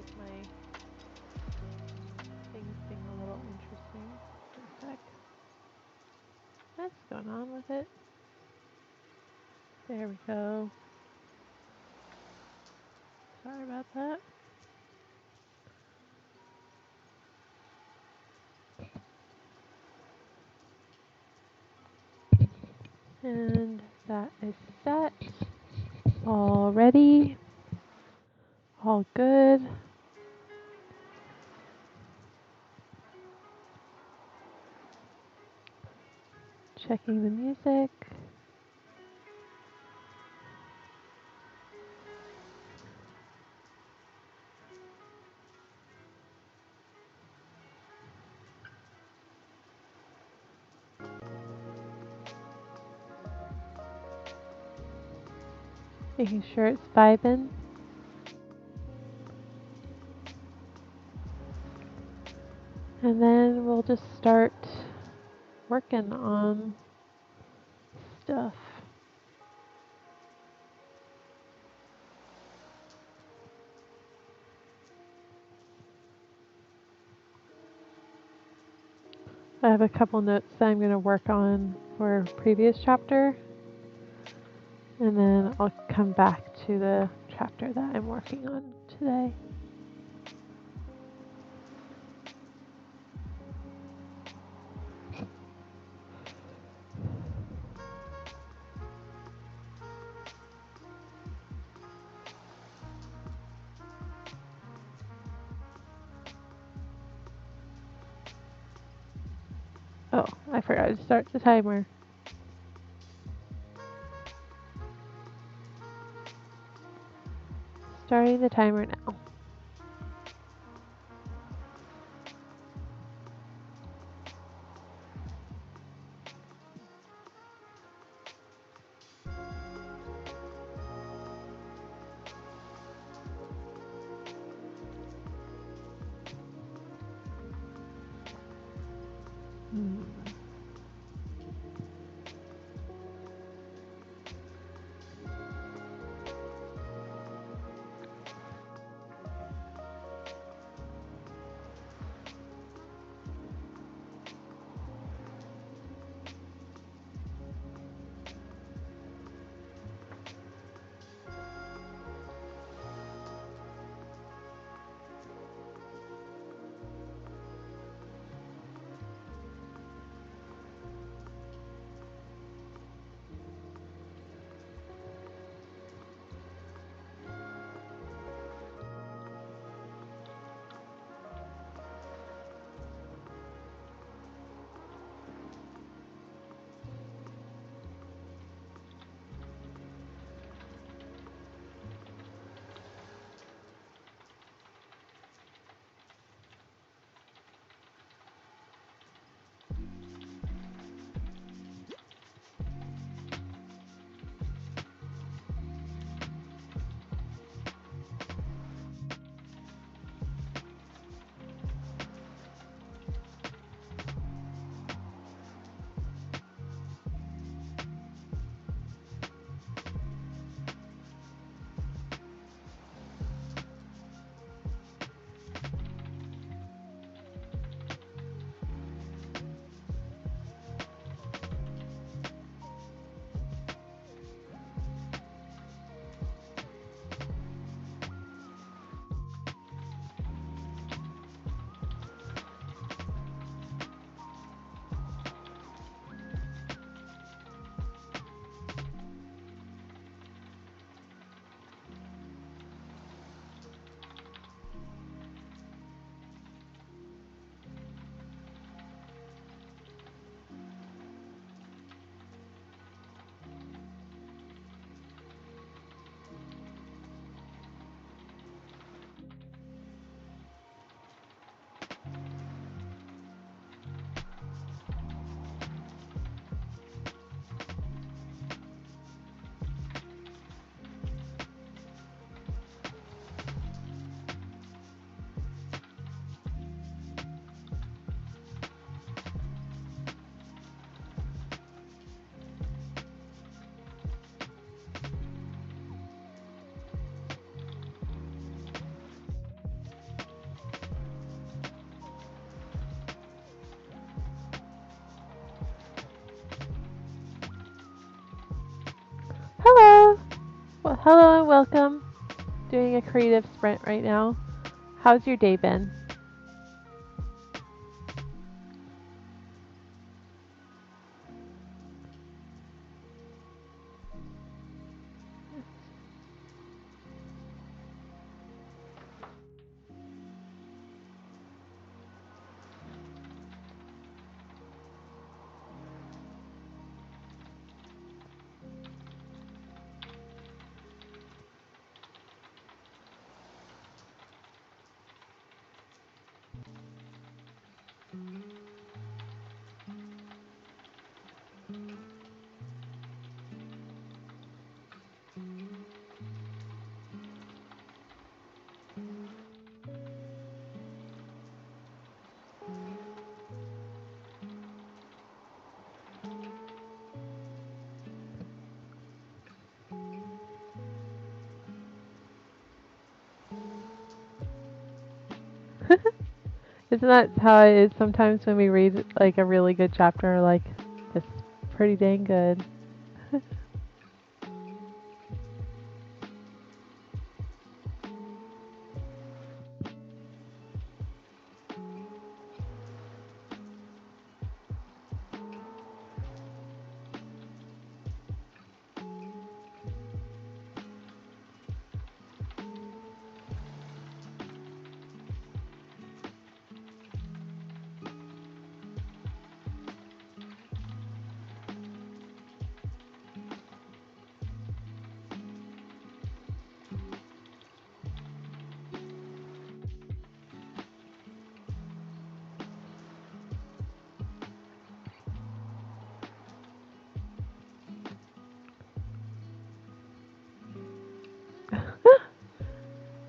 like my things being a little interesting. One sec. What's going on with it? There we go. Sorry about that. And that is set. All ready. All good. Checking the music. Making sure it's vibing. And then we'll just start working on stuff. I have a couple notes that I'm going to work on for previous chapter, and then I'll come back to the chapter that I'm working on today. Oh, I forgot to start the timer. Starting the timer now. Hello and welcome. Doing a creative sprint right now. How's your day been? Isn't that how it is sometimes when we read like a really good chapter? Like, this is pretty dang good.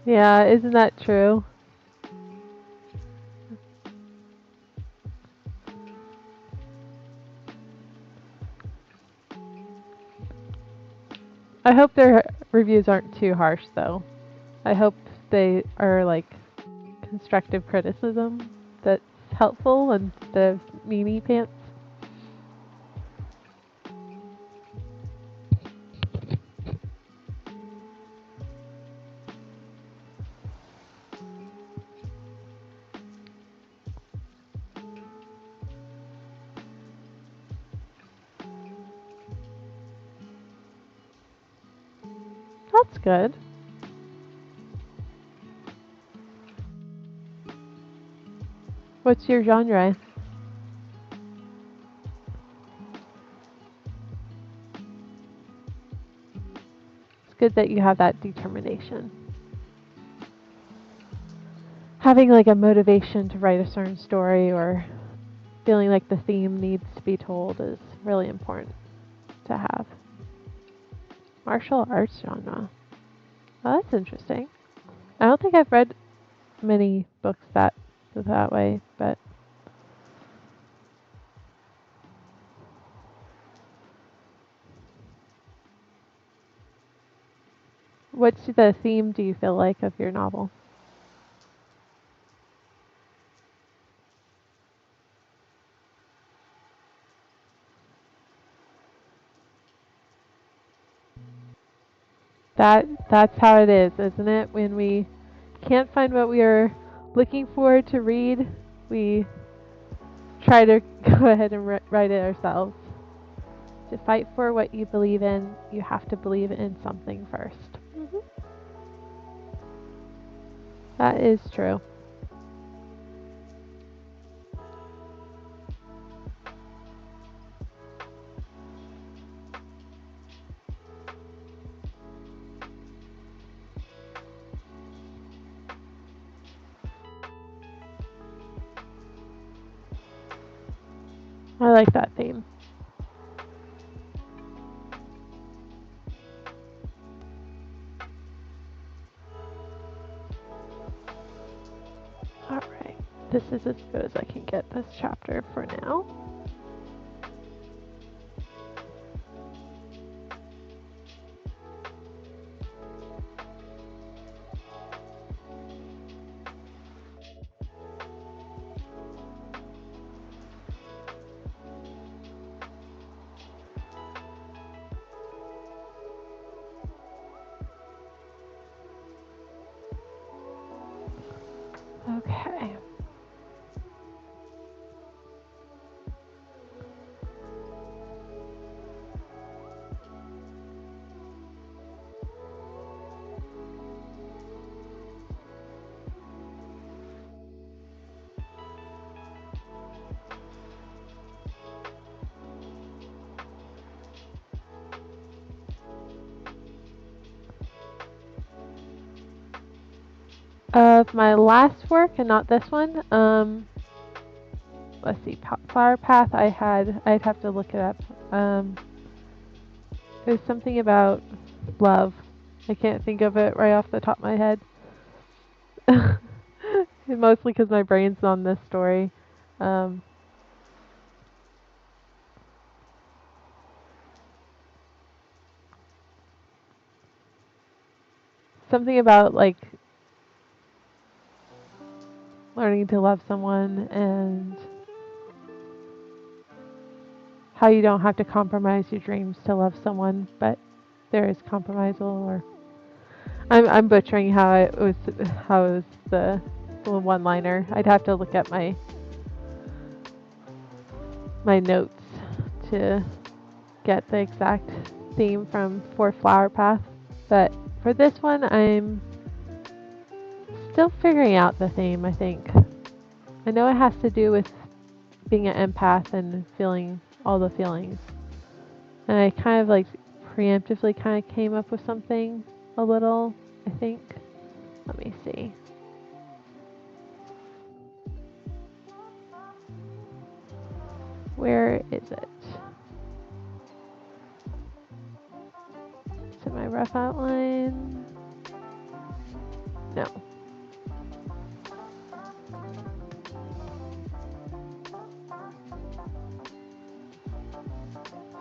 Yeah, isn't that true? I hope their reviews aren't too harsh though. I hope they are like constructive criticism that's helpful instead of meanie pants. That's good. What's your genre? It's good that you have that determination. Having like a motivation to write a certain story or feeling like the theme needs to be told is really important to have. Martial arts genre. Oh, that's interesting. I don't think I've read many books that way, but what's the theme do you feel like of your novel? That's how it is, isn't it? When we can't find what we are looking for to read, we try to go ahead and write it ourselves. To fight for what you believe in, you have to believe in something 1st. That is true. I like that theme. Alright, this is as good as I can get this chapter for now. Okay. Of my last work and not this one, let's see, Flower Path I'd have to look it up. There's something about love. I can't think of it right off the top of my head. Mostly because my brain's on this story. Um, Something about like learning to love someone and how you don't have to compromise your dreams to love someone, but there is compromisal. Or I'm butchering how it was the one-liner. I'd have to look at my notes to get the exact theme from For Flower Path. But for this one, I'm still figuring out the theme, I think. I know it has to do with being an empath and feeling all the feelings. And I kind of like preemptively kind of came up with something a little, I think. Let me see. Where is it? Is it my rough outline? No.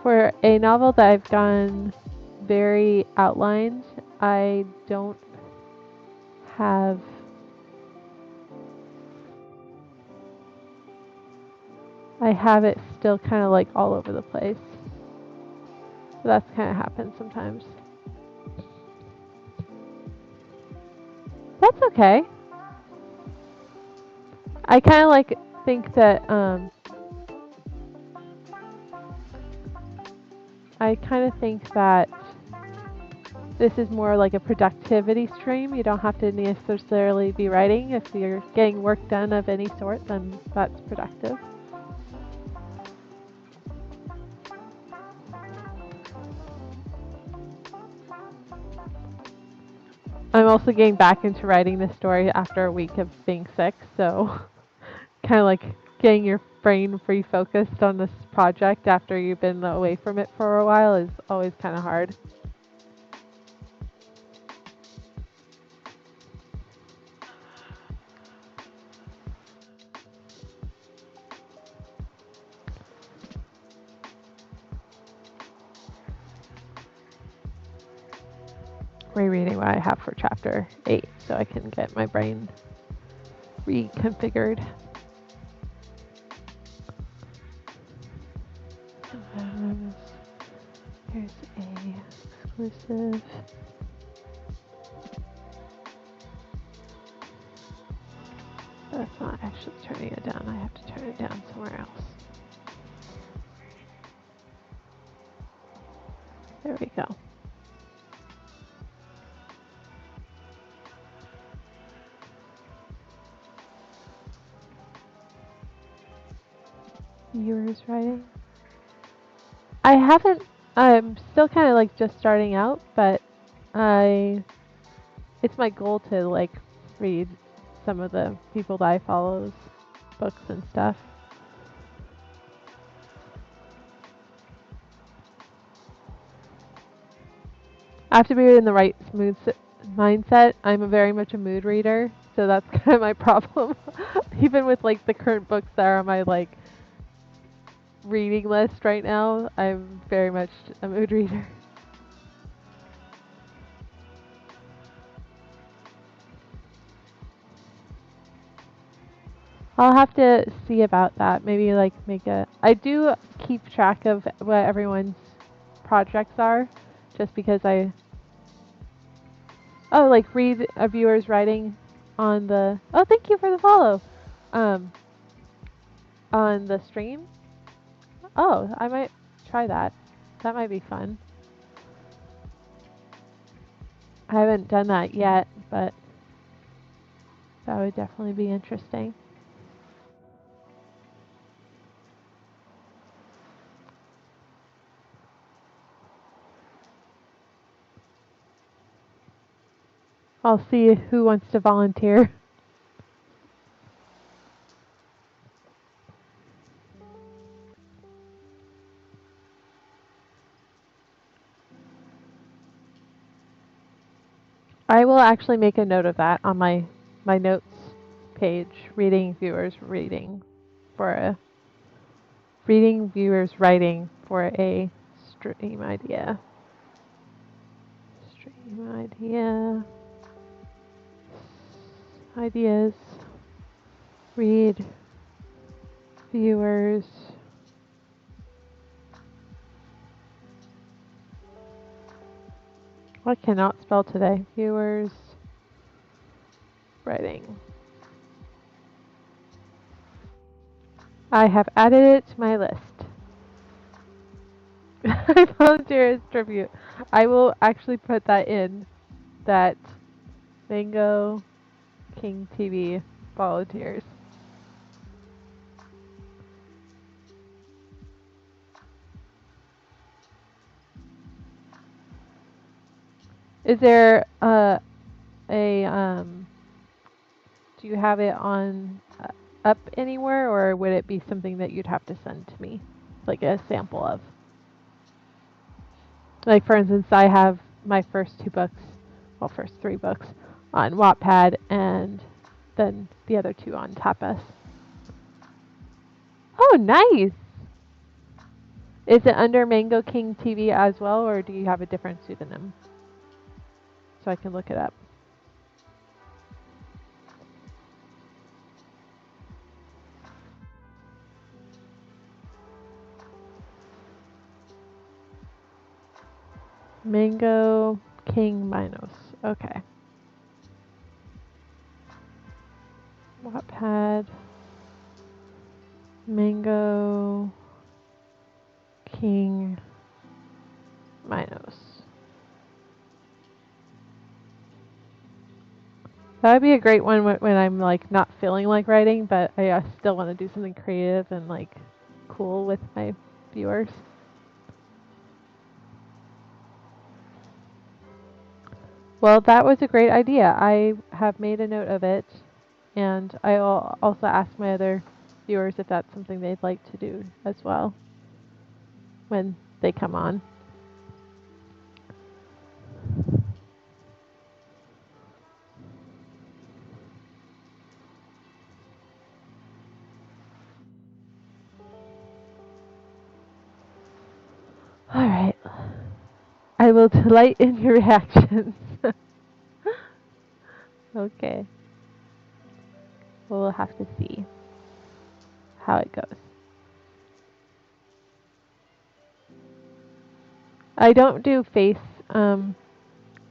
For a novel that I've gone very outlined, I don't have I have it still kind of like all over the place. So that's kind of happens sometimes. That's okay. I kind of like think that I kind of think that this is more like a productivity stream. You don't have to necessarily be writing. If you're getting work done of any sort, then that's productive. I'm also getting back into writing this story after a week of being sick, so kind of like getting your brain refocused on this project after you've been away from it for a while is always kind of hard. Rereading what I have for chapter 8 so I can get my brain reconfigured. Here's a exclusive. That's not actually turning it down. I have to turn it down somewhere else. There we go. Viewers writing. I haven't. I'm still kind of like just starting out, but it's my goal to like read some of the people that I follow's books and stuff. I have to be in the right mindset. I'm very much a mood reader, so that's kind of my problem. Even with like the current books that are on my like reading list right now, I'm very much a mood reader. I'll have to see about that. Maybe like I do keep track of what everyone's projects are, just because like read a viewer's writing on the. Oh, thank you for the follow. Um, on the stream. Oh, I might try that. That might be fun. I haven't done that yet, but that would definitely be interesting. I'll see who wants to volunteer. I will actually make a note of that on my notes page. Reading viewers writing for a stream idea. Stream idea. Ideas. Read viewers. I cannot spell today. Viewers writing. I have added it to my list. I volunteer as tribute. I will actually put that in. That Mango King TV volunteers. Is there do you have it on up anywhere, or would it be something that you'd have to send to me, like a sample of? Like for instance, I have my first first 3 books on Wattpad, and then the other 2 on Tapas. Oh, nice! Is it under Mango King TV as well, or do you have a different pseudonym? So I can look it up. Mango King Minos. Okay. Wattpad. Mango King Minos. That would be a great one when I'm like not feeling like writing, but I still want to do something creative and like cool with my viewers. Well, that was a great idea. I have made a note of it, and I'll also ask my other viewers if that's something they'd like to do as well when they come on. All right. I will delight in your reactions. Okay. We'll have to see how it goes. I don't do face.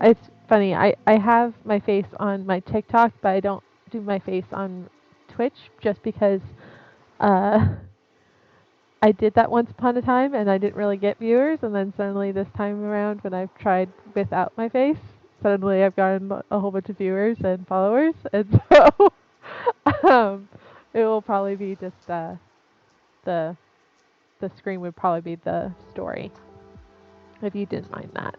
It's funny. I have my face on my TikTok, but I don't do my face on Twitch just because I did that once upon a time and I didn't really get viewers, and then suddenly this time around when I've tried without my face, suddenly I've gotten a whole bunch of viewers and followers, and so it will probably be just the screen would probably be the story if you didn't mind that.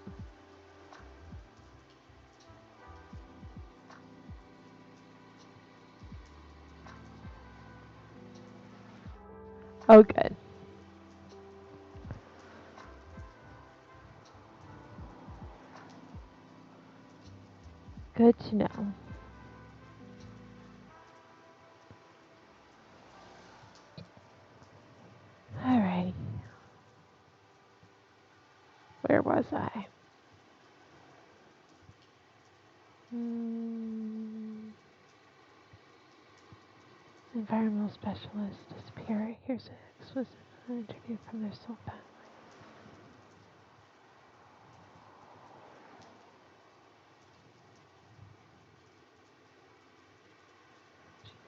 Oh, good. Good to know. Alrighty. Where was I? Environmental specialist disappear. Here's an explicit interview from their soul family.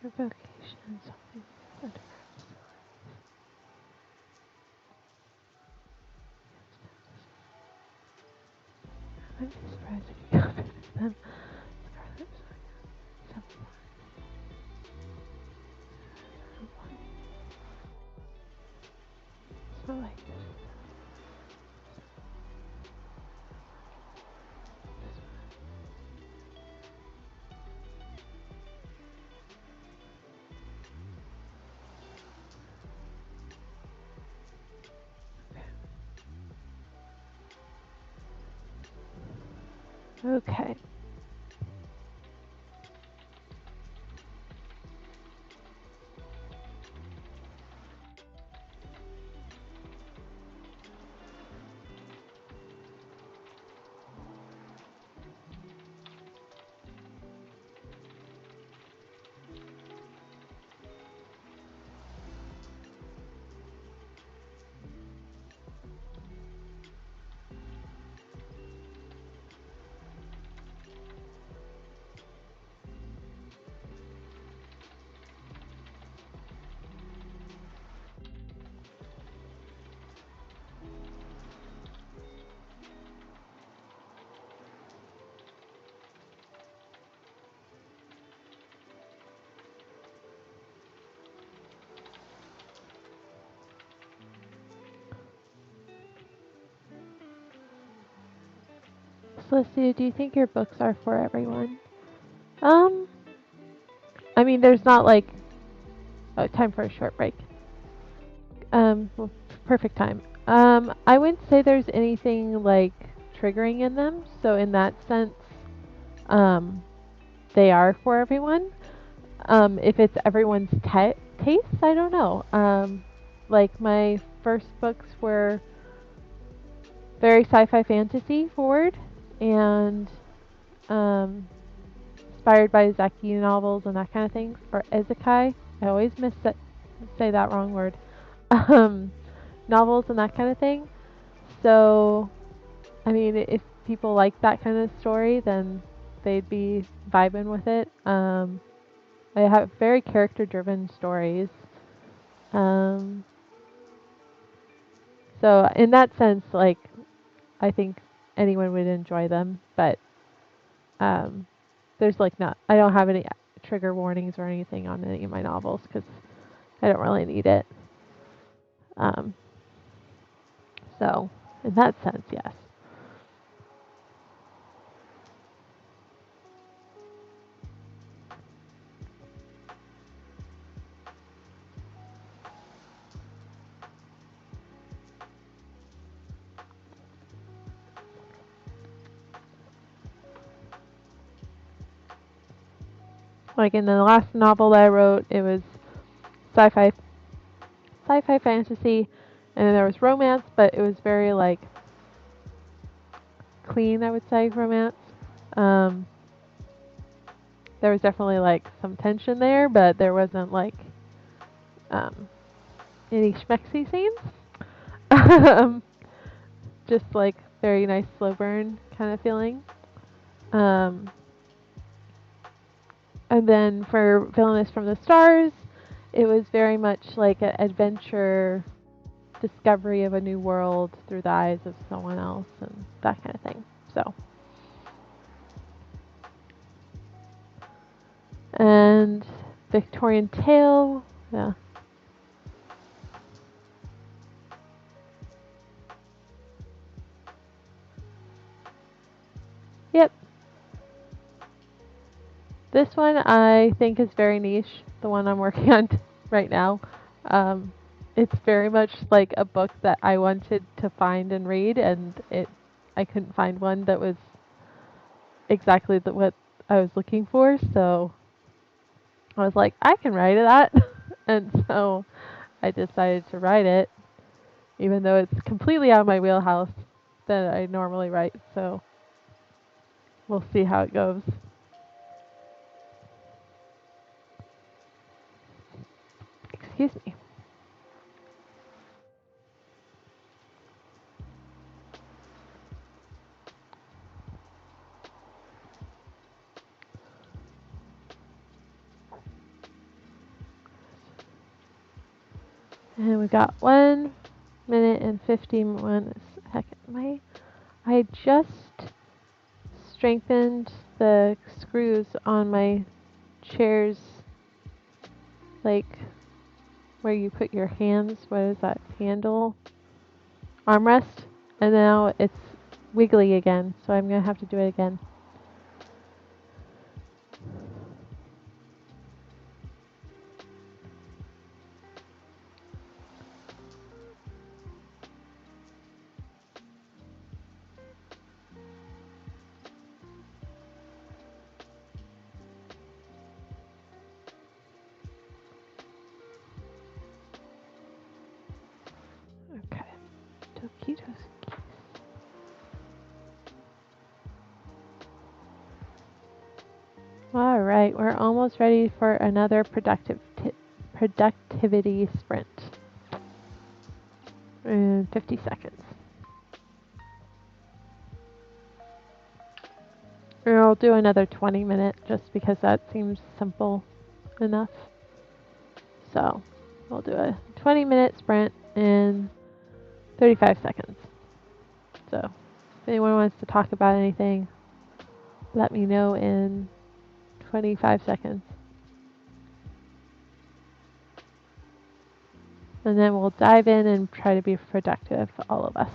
Your vocation, something underground facilities. I'd be surprised if you got rid of them. Scarlet Saga. It's not like this. Okay. Celestia, do you think your books are for everyone? Um, I mean, there's not like time for a short break. Well, perfect time. I wouldn't say there's anything like triggering in them. So in that sense, um, they are for everyone. If it's everyone's taste, I don't know. Like my first books were very sci-fi fantasy forward and um, inspired by Zeki novels and that kind of thing. For Isekai, I always say that wrong word. Um, Novels and that kind of thing. So, I mean, if people like that kind of story, then they'd be vibing with it. I have very character-driven stories. Um, so in that sense, like I think anyone would enjoy them, but um, there's like not. I don't have any trigger warnings or anything on any of my novels because I don't really need it. Um, so in that sense, yes. Like in the last novel that I wrote, it was sci-fi, sci-fi fantasy, and then there was romance, but it was very like clean, I would say, romance. Um, there was definitely like some tension there, but there wasn't like um, any schmexy scenes. um, just like very nice slow burn kind of feeling. Um, and then for Villainous from the Stars, it was very much like an adventure discovery of a new world through the eyes of someone else and that kind of thing. So, and Victorian Tale, yeah. Yep. This one I think is very niche, the one I'm working on right now. Um, it's very much like a book that I wanted to find and read, and I couldn't find one that was exactly what I was looking for, so I was like, I can write that. And so I decided to write it, even though it's completely out of my wheelhouse that I normally write, so we'll see how it goes. Excuse me. And we've got 1 minute and 51 seconds. I just strengthened the screws on my chair's, like, where you put your hands. What is that? Handle? Armrest. And now it's wiggly again, so I'm going to have to do it again. Okay. Toki toki. All right, we're almost ready for another productivity sprint in 50 seconds. And I'll do another 20-minute just because that seems simple enough. So we'll do a 20-minute sprint in 35 seconds. So if anyone wants to talk about anything, let me know in 25 seconds. And then we'll dive in and try to be productive, all of us.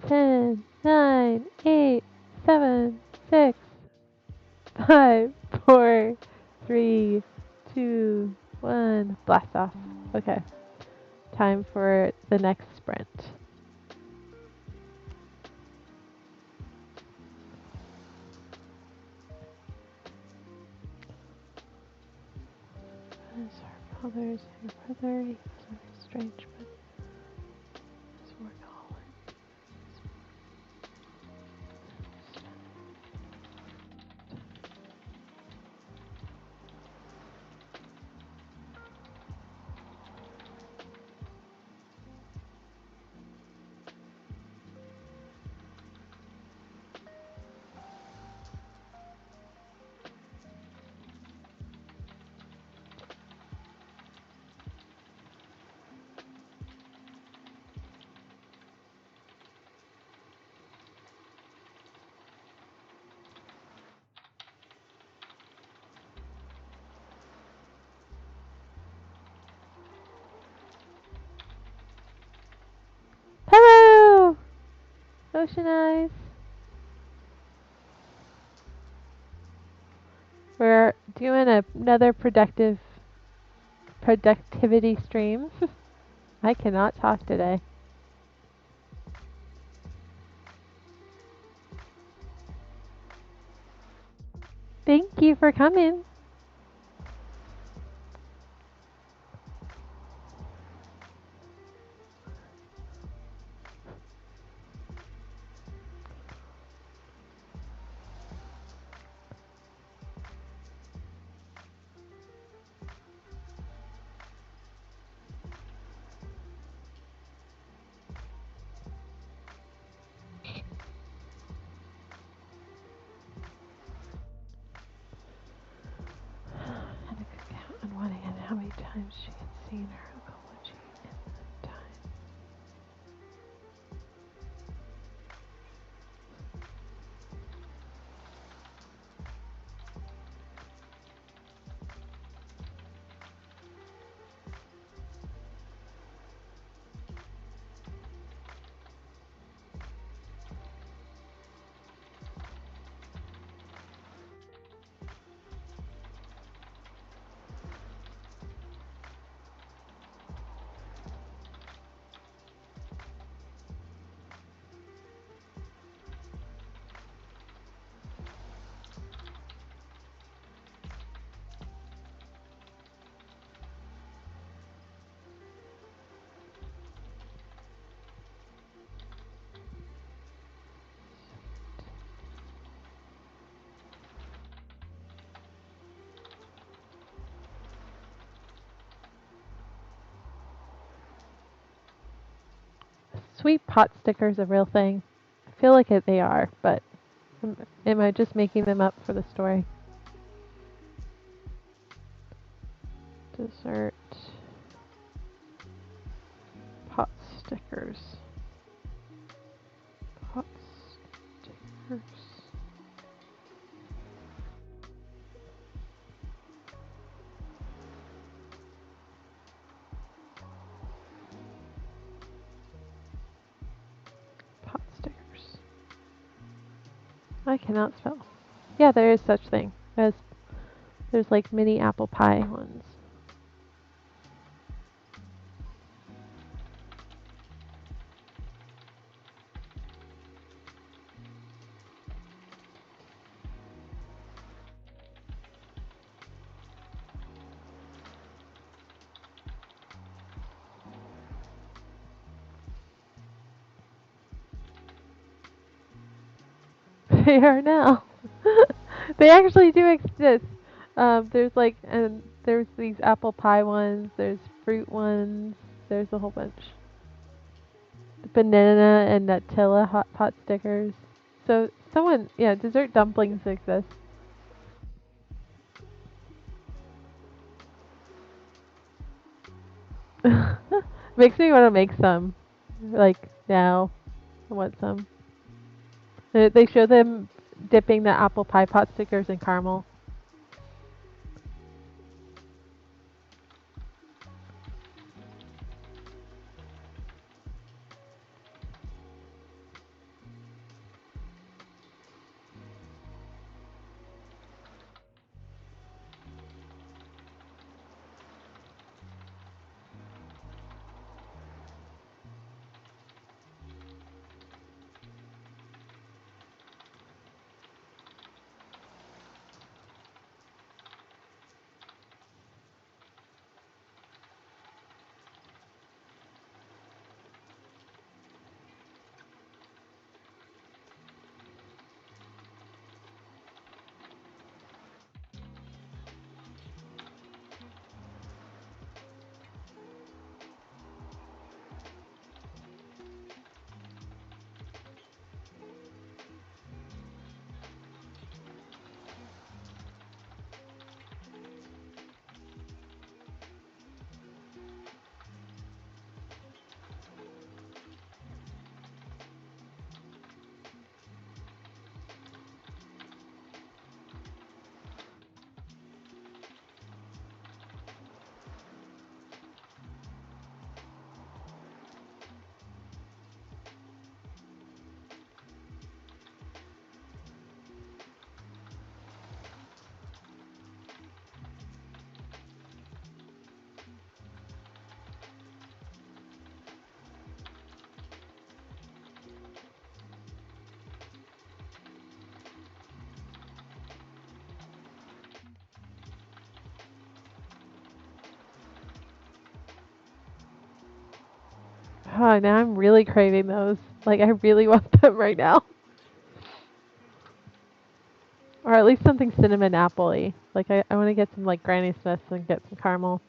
10, 9, 8, 7, 6, 5, 4, 3, 2, 1. Blast off. Okay. Time for the next sprint. Is our father's your brother? He wasn't very strange, but his workaholic. Hello! Ocean Eyes. We're doing another productivity stream. I cannot talk today. Thank you for coming. And I could count on one hand how many times she had seen her ecology in that time. Sweet pot stickers a real thing? I feel like they are, but Am I just making them up for the story? Dessert pot stickers. Pot stickers. Pot stickers. I cannot spell. Yeah, there is such thing. There's like mini apple pie ones. They are now. They actually do exist. There's these apple pie ones. There's fruit ones. There's a whole bunch. Banana and Nutella hot pot stickers. So yeah, dessert dumplings exist. Makes me want to make some. Like now, I want some. They show them dipping the apple pie pot stickers in caramel. Oh, now I'm really craving those. Like I really want them right now. Or at least something cinnamon apple-y. Like I want to get some like Granny Smiths and get some caramel.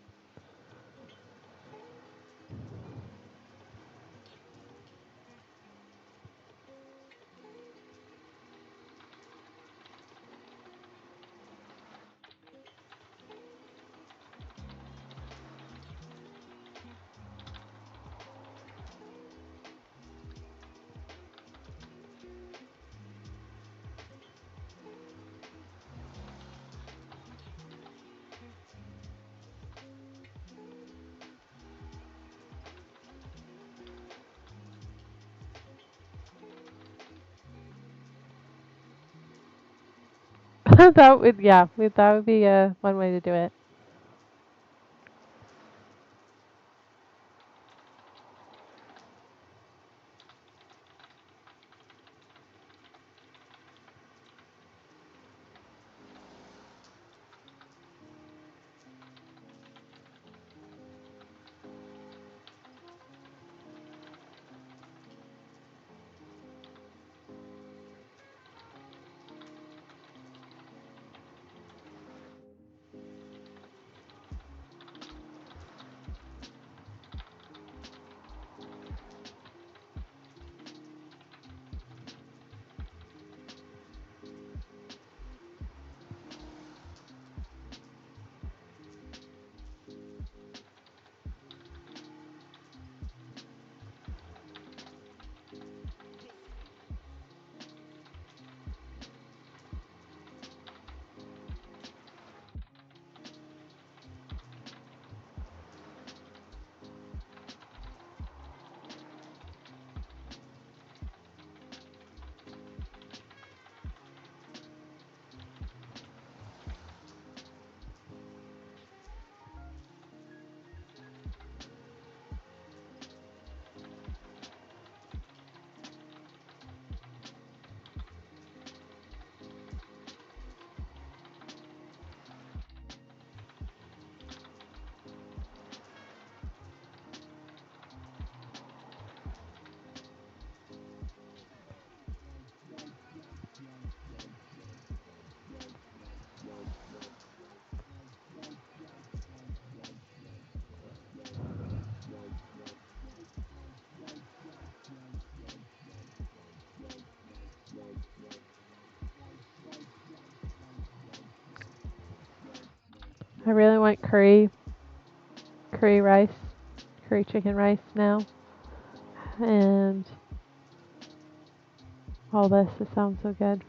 That would be one way to do it. I really want curry rice, curry chicken rice now. And all this, it sounds so good.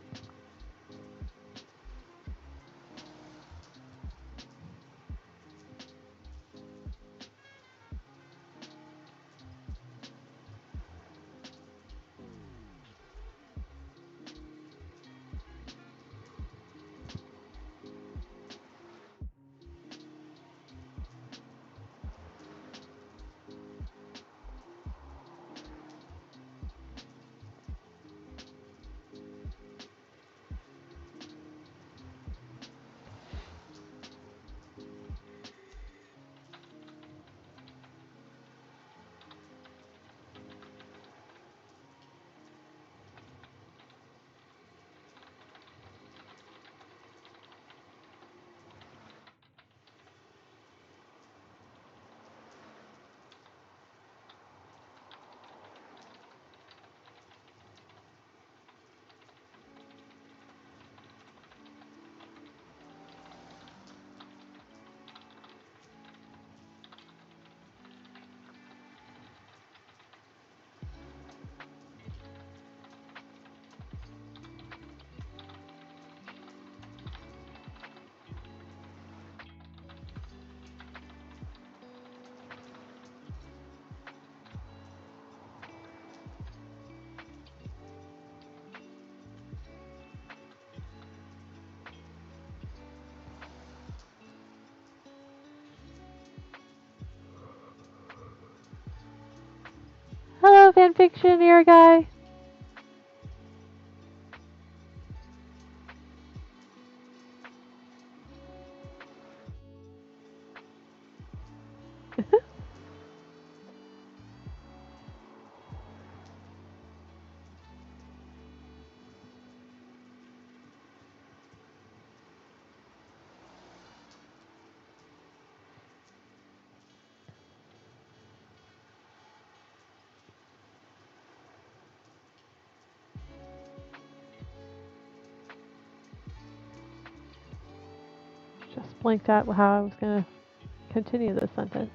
Hello, fanfictioneer guy. Just blinked out how I was going to continue this sentence.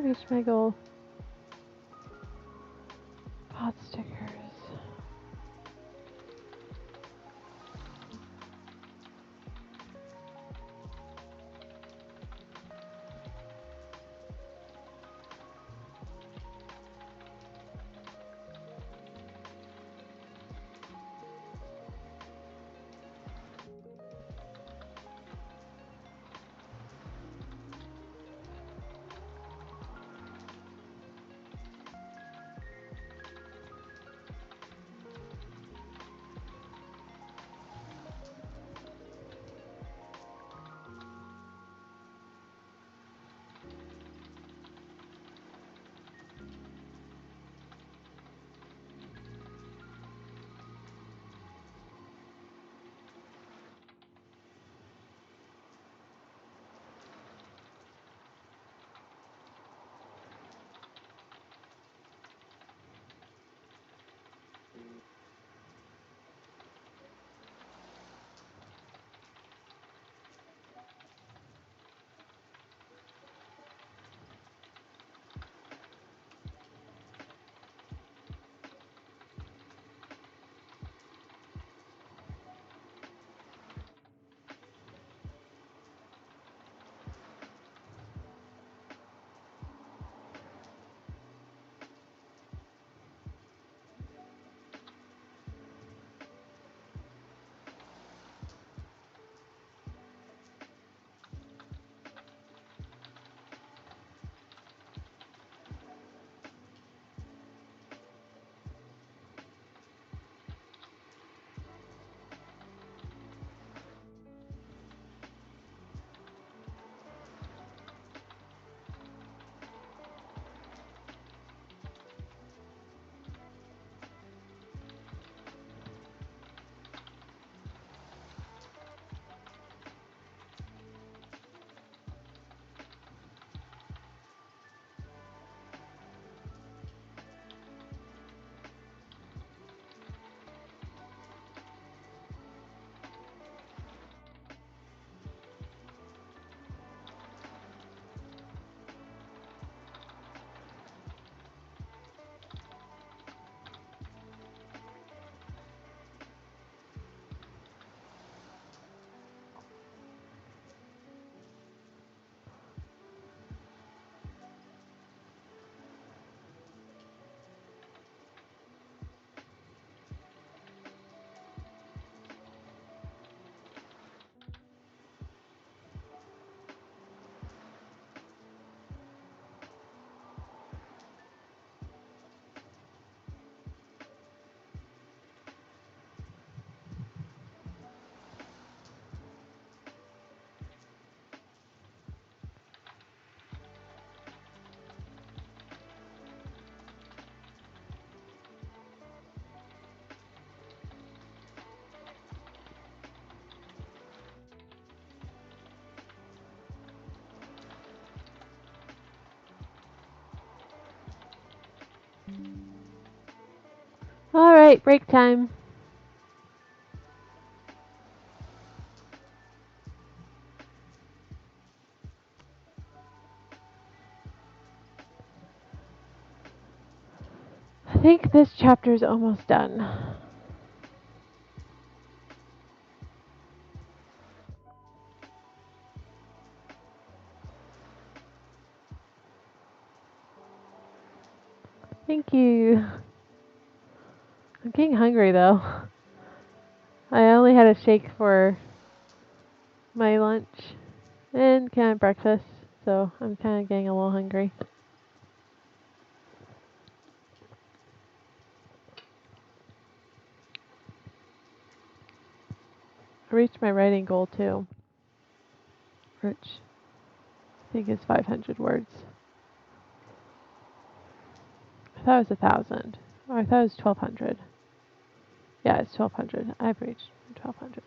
reached my goal. Pot stickers. All right, break time. I think this chapter is almost done. Thank you. I'm getting hungry though. I only had a shake for my lunch and kind of breakfast, so I'm kind of getting a little hungry. I reached my writing goal too, which I think is 500 words. I thought it was 1,000, or I thought it was 1,200. Yeah, it's 1,200. I've reached 1,200.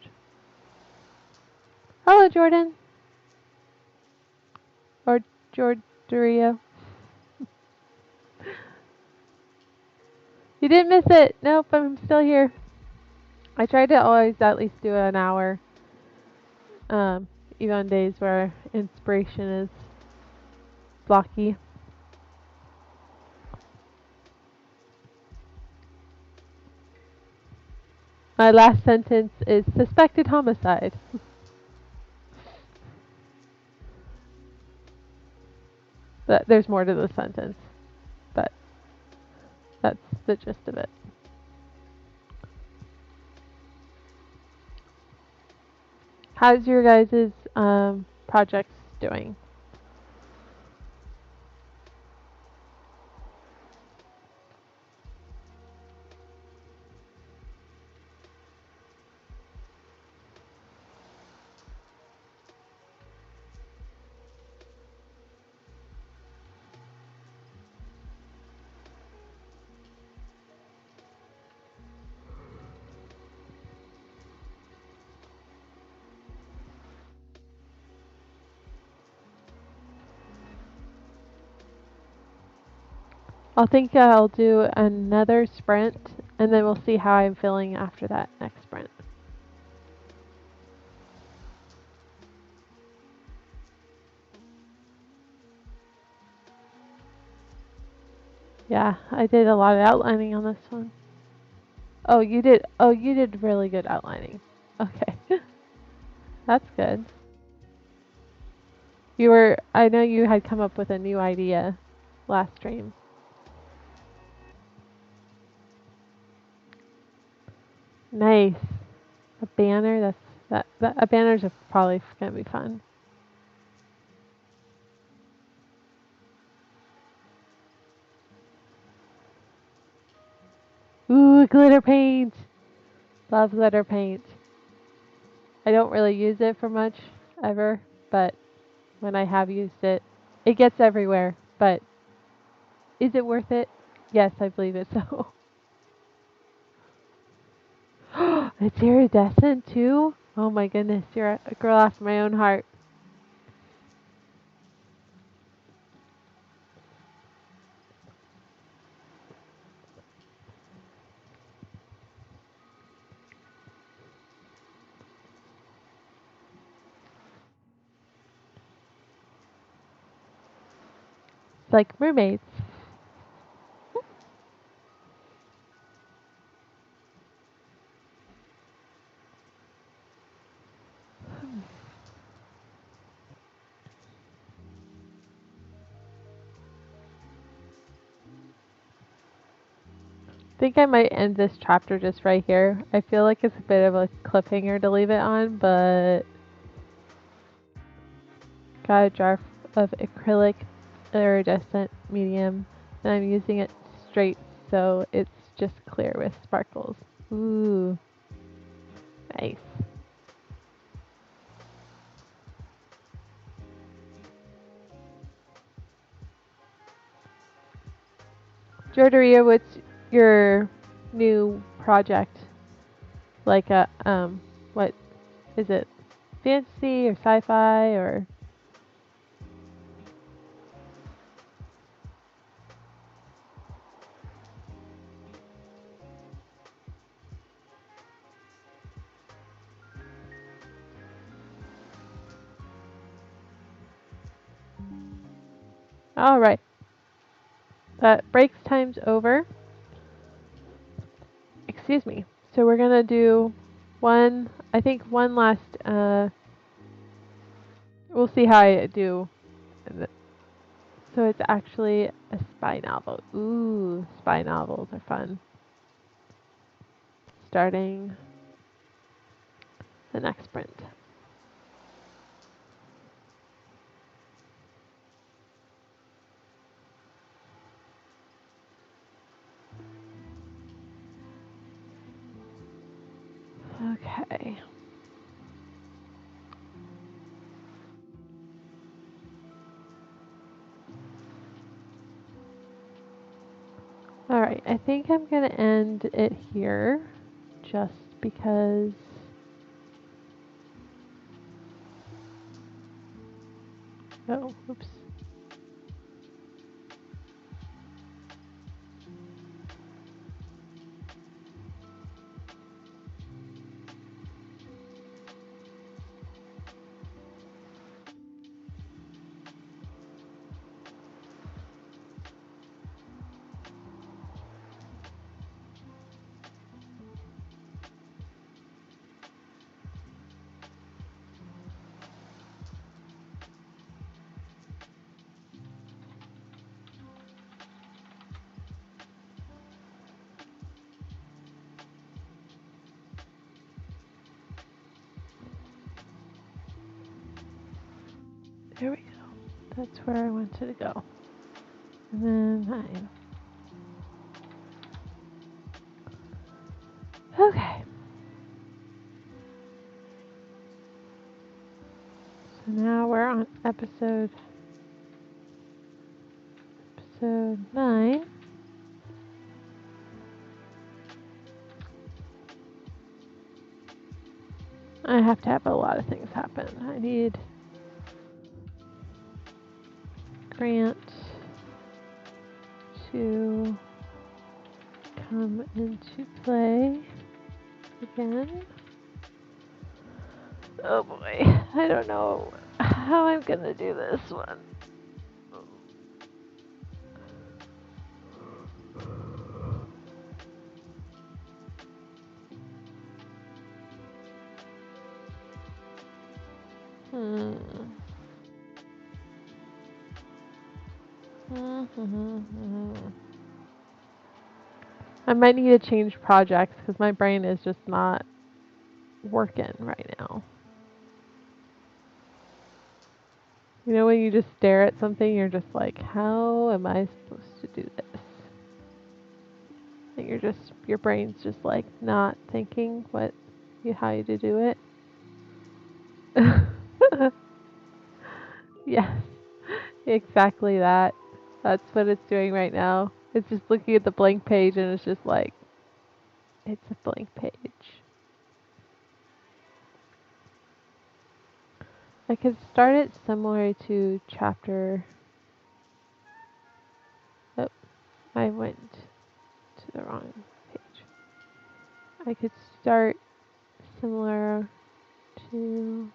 Hello, Jordan. Or Jordaria. You didn't miss it. Nope, I'm still here. I try to always at least do an hour, even on days where inspiration is blocky. My last sentence is suspected homicide. But there's more to the sentence, but that's the gist of it. How's your guys' projects doing? I'll think I'll do another sprint, and then we'll see how I'm feeling after that next sprint. Yeah, I did a lot of outlining on this one. Oh, you did. Oh, you did really good outlining. Okay, that's good. You were. I know you had come up with a new idea last stream. Nice. A banner. That a banner's probably gonna be fun. Ooh, glitter paint. Love glitter paint. I don't really use it for much ever, but when I have used it, it gets everywhere. But is it worth it? Yes, I believe it so. It's iridescent too? Oh my goodness, you're a girl after my own heart. It's like mermaids. I think I might end this chapter just right here. I feel like it's a bit of a cliffhanger to leave it on, but got a jar of acrylic iridescent medium, and I'm using it straight so it's just clear with sparkles. Ooh, nice. Jordaria, what's your new project? Like a what is it? Fantasy or sci-fi or? All right, that breaks time's over. Excuse me. So we're gonna do one. I think one last. We'll see how I do. So it's actually a spy novel. Ooh, spy novels are fun. Starting the next sprint. Okay. All right. I think I'm gonna end it here, just because. Oh, oops. That's where I wanted to go. And then 9. Okay. So now we're on episode 9. I have to have a lot of things happen. I need Grant to come into play again. Oh boy, I don't know how I'm gonna do this one. I might need to change projects because my brain is just not working right now. You know when you just stare at something, you're just like, how am I supposed to do this? And your brain's just like not thinking how you to do it. Yes, exactly that. That's what it's doing right now. It's just looking at the blank page and it's just like, it's a blank page. I could start it similar to chapter. Oh, I went to the wrong page. I could start similar to.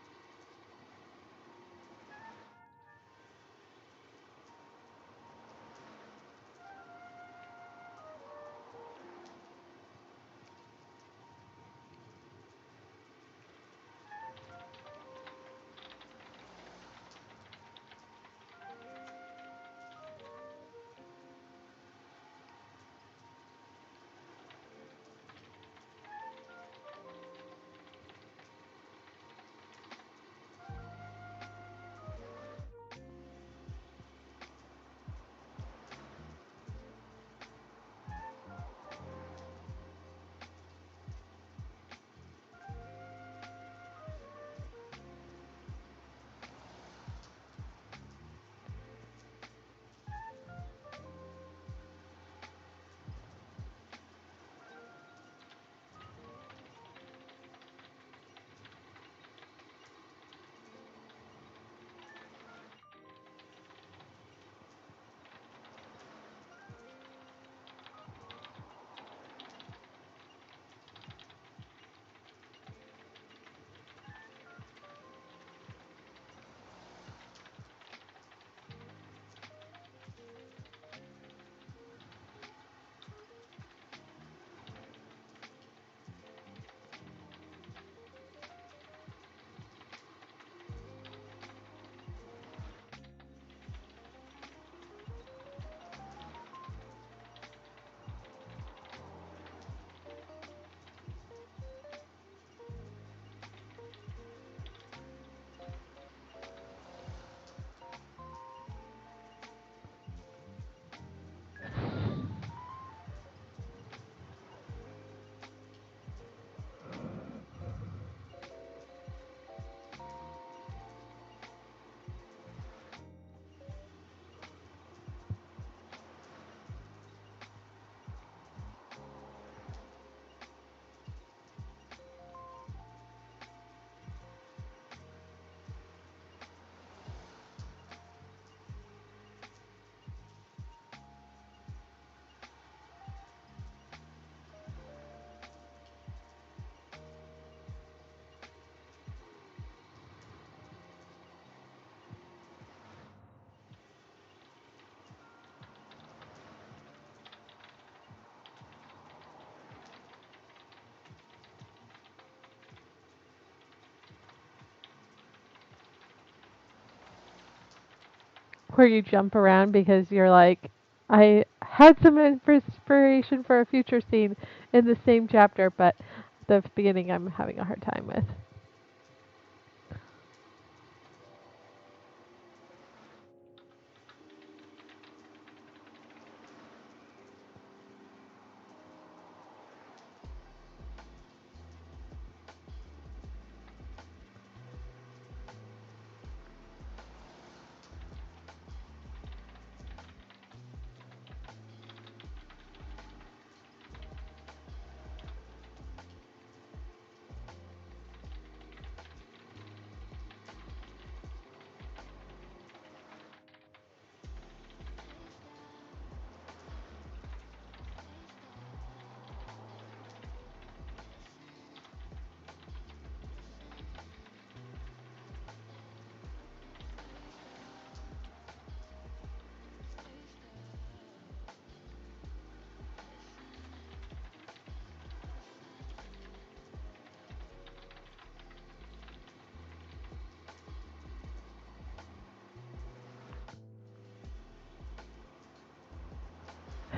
Where you jump around because you're like, I had some inspiration for a future scene in the same chapter, but the beginning I'm having a hard time with.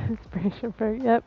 Inspiration for, yep.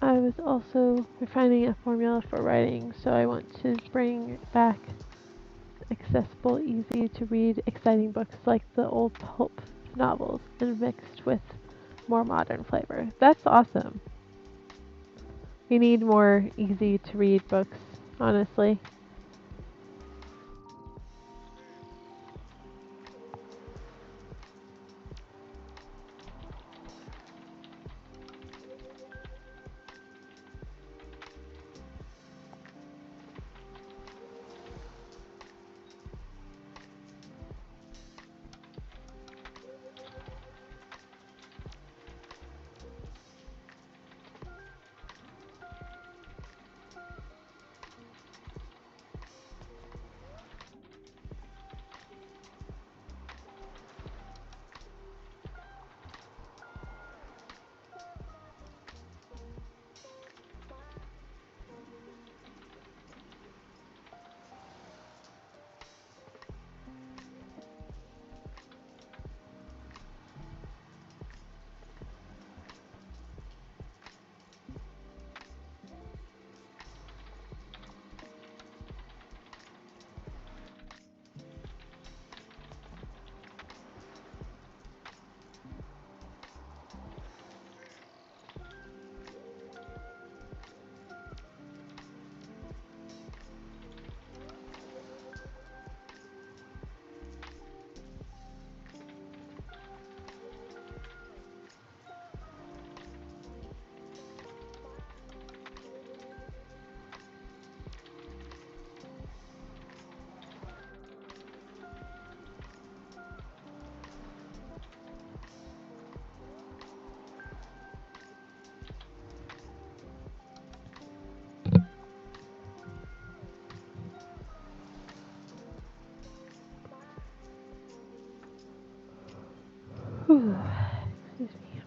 I was also refining a formula for writing, so I want to bring back accessible, easy to read, exciting books like the old pulp novels and mixed with more modern flavor. That's awesome. We need more easy to read books, honestly. Whew. Excuse me.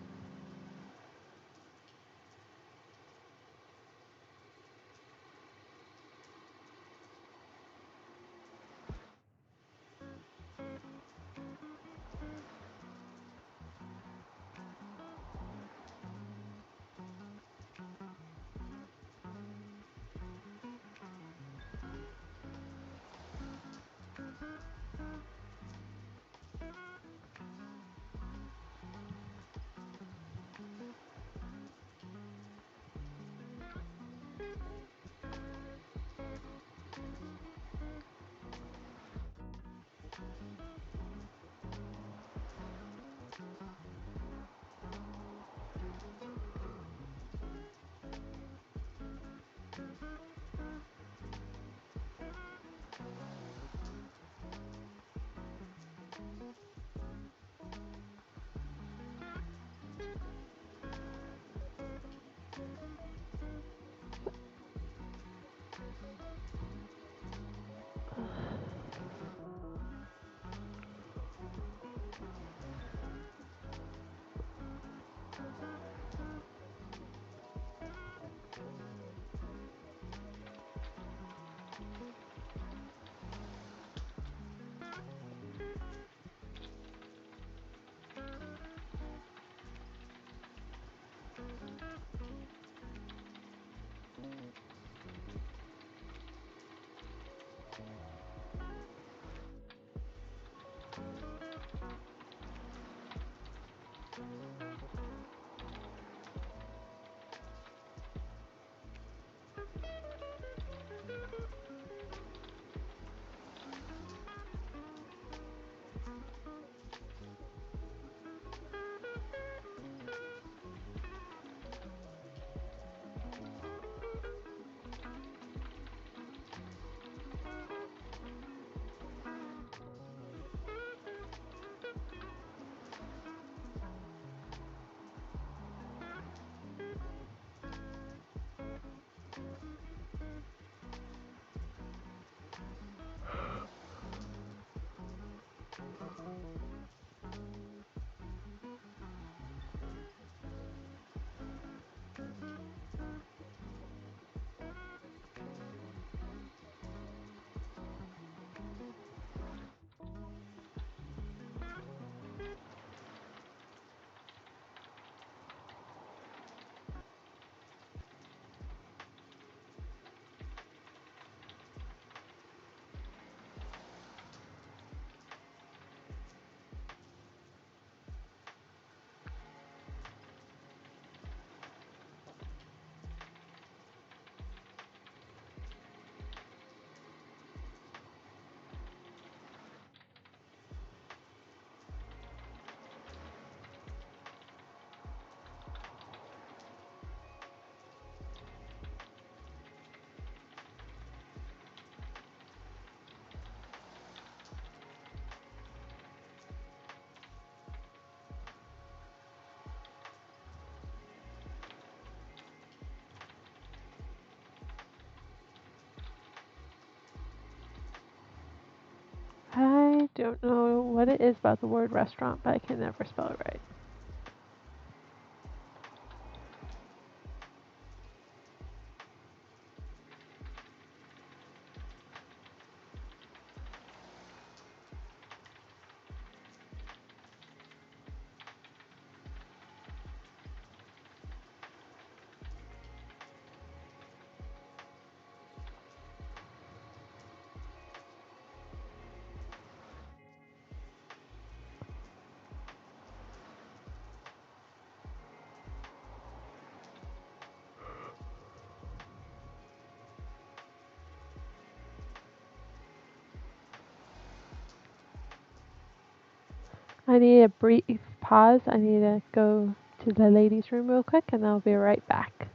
I don't know what it is about the word restaurant, but I can never spell it right. I need a brief pause. I need to go to the ladies' room real quick, and I'll be right back.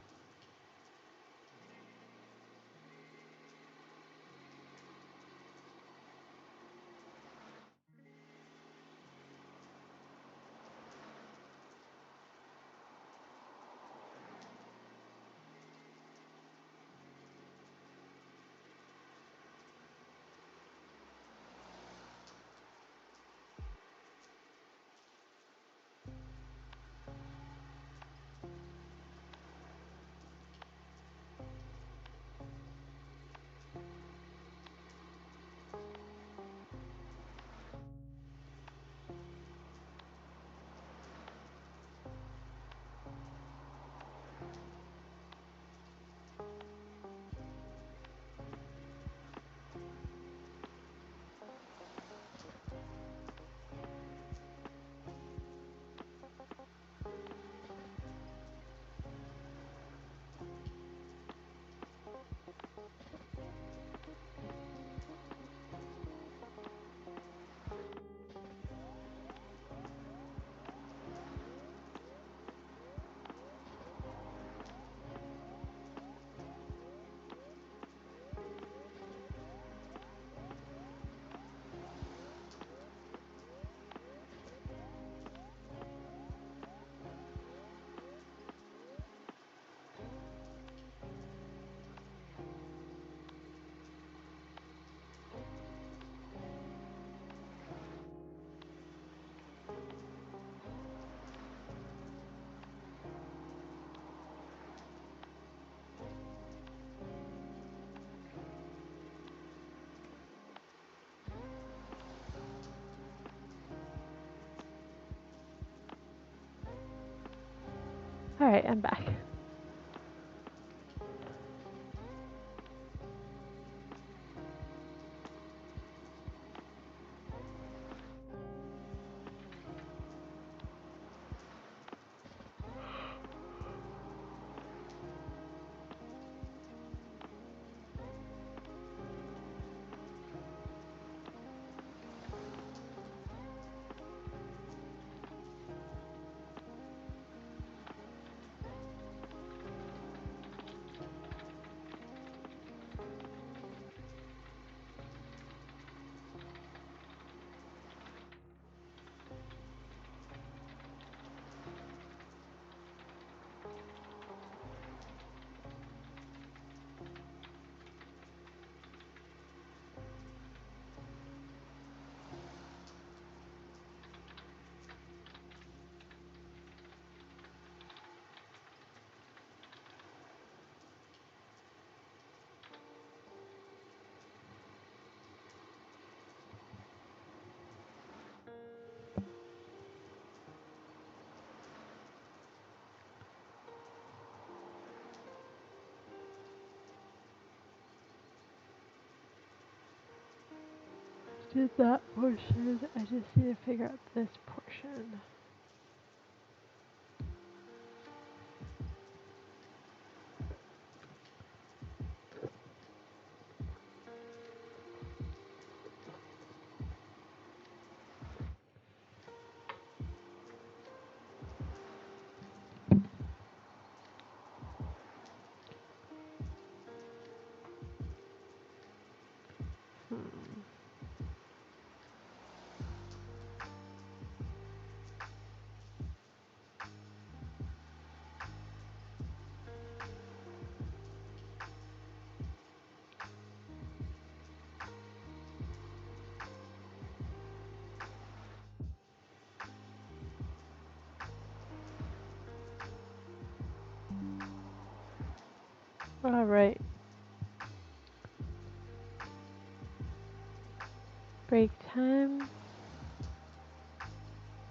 Alright, I'm back. Did that portion. I just need to figure out this portion. Alright. Break time.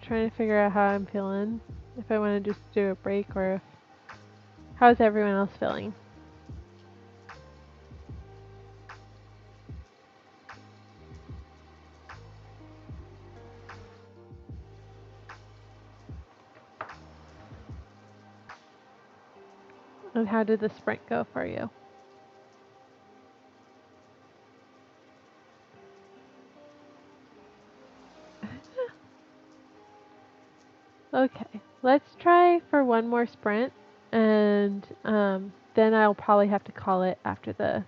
Trying to figure out how I'm feeling. If I want to just do a break or if... How's everyone else feeling? And how did the sprint go for you? Okay, let's try for one more sprint, and then I'll probably have to call it after the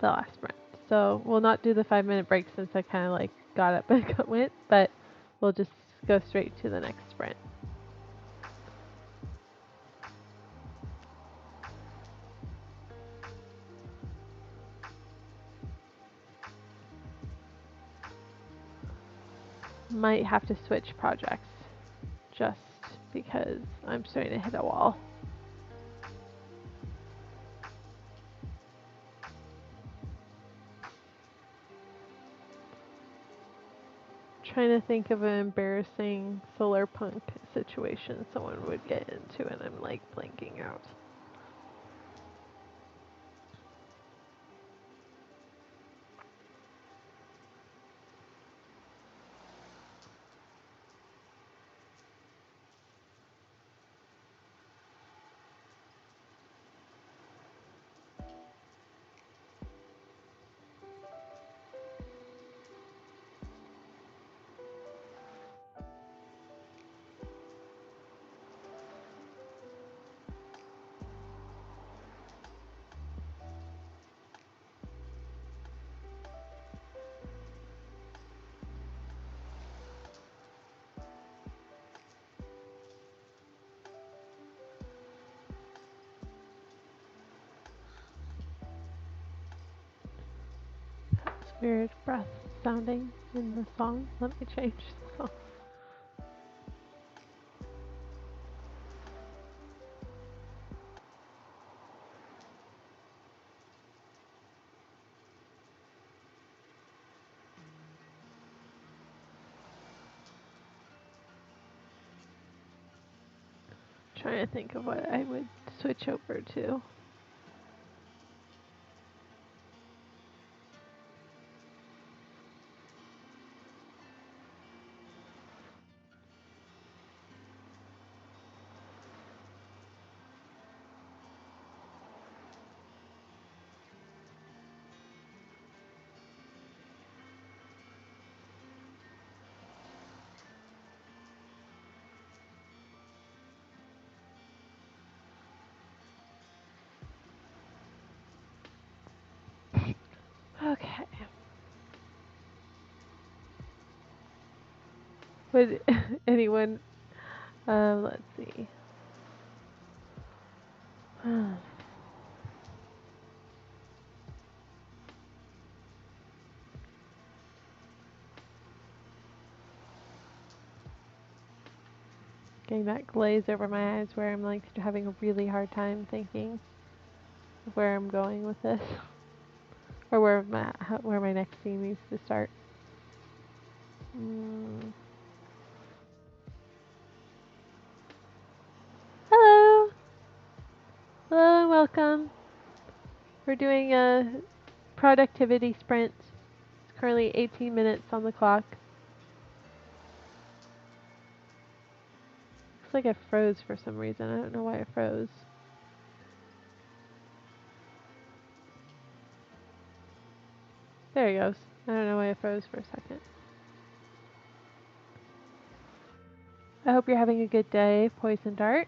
last sprint. So we'll not do the 5-minute break since I kind of like got up and went, but we'll just go straight to the next sprint. Might have to switch projects just because I'm starting to hit a wall. Trying to think of an embarrassing solar punk situation someone would get into, and I'm like blanking out. That's weird breath sounding in the song. Let me change the song. Trying to think of what I would switch over to. Okay. Would anyone, let's see. Getting that glaze over my eyes where I'm like having a really hard time thinking of where I'm going with this. Or where my next scene needs to start. Hello! Hello and welcome. We're doing a productivity sprint. It's currently 18 minutes on the clock. Looks like I froze for some reason. I don't know why I froze. There he goes. I don't know why I froze for a second. I hope you're having a good day, Poison Dart.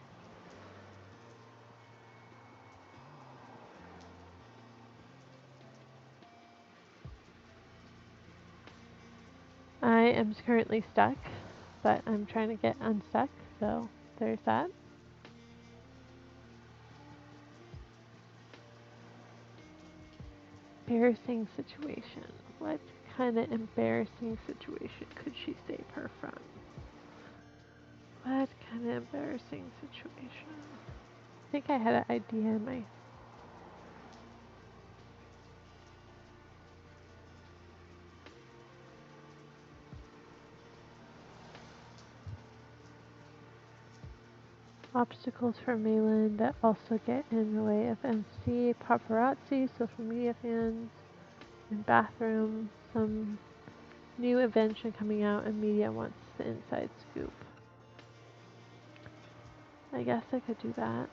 I am currently stuck, but I'm trying to get unstuck, so there's that. Embarrassing situation. What kind of embarrassing situation could she save her from? What kind of embarrassing situation? I think I had an idea in my... Obstacles for Mayland that also get in the way of MC, paparazzi, social media fans, and bathroom. Some new invention coming out and media wants the inside scoop. I guess I could do that.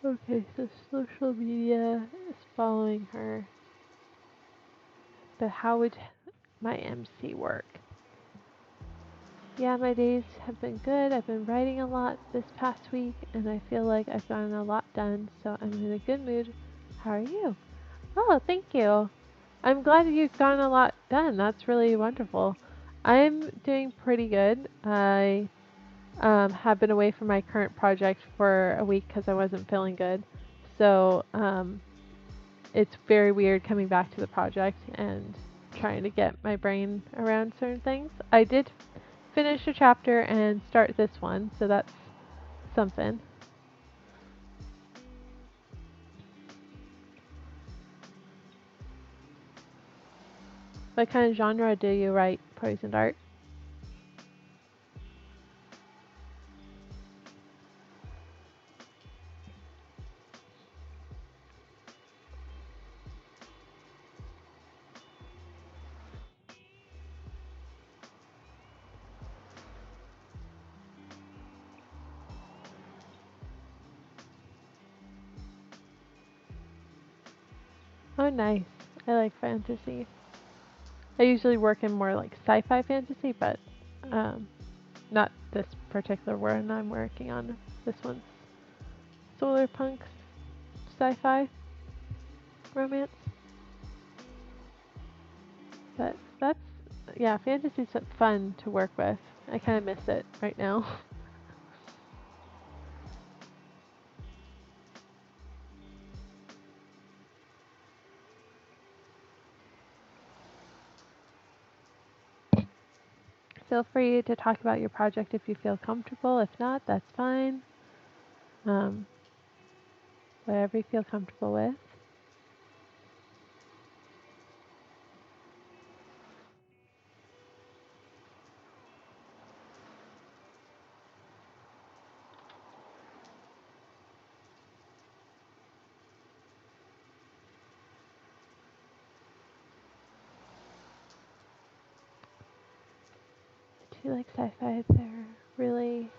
Okay, so social media is following her. But how would my MC work? Yeah, my days have been good. I've been writing a lot this past week, and I feel like I've gotten a lot done, so I'm in a good mood. How are you? Oh, thank you. I'm glad you've gotten a lot done. That's really wonderful. I'm doing pretty good. I have been away from my current project for a week because I wasn't feeling good. So it's very weird coming back to the project and trying to get my brain around certain things. I did finish a chapter and start this one, so that's something. What kind of genre do you write, Poison Dart? Oh, nice. I like fantasy. I usually work in more like sci-fi fantasy, but um, not this particular one I'm working on. This one's solar punk sci-fi romance. But that's, yeah, fantasy's fun to work with. I kind of miss it right now. feel free to talk about your project if you feel comfortable. If not, that's fine. Um, whatever you feel comfortable with. I do like sci-fi. They're really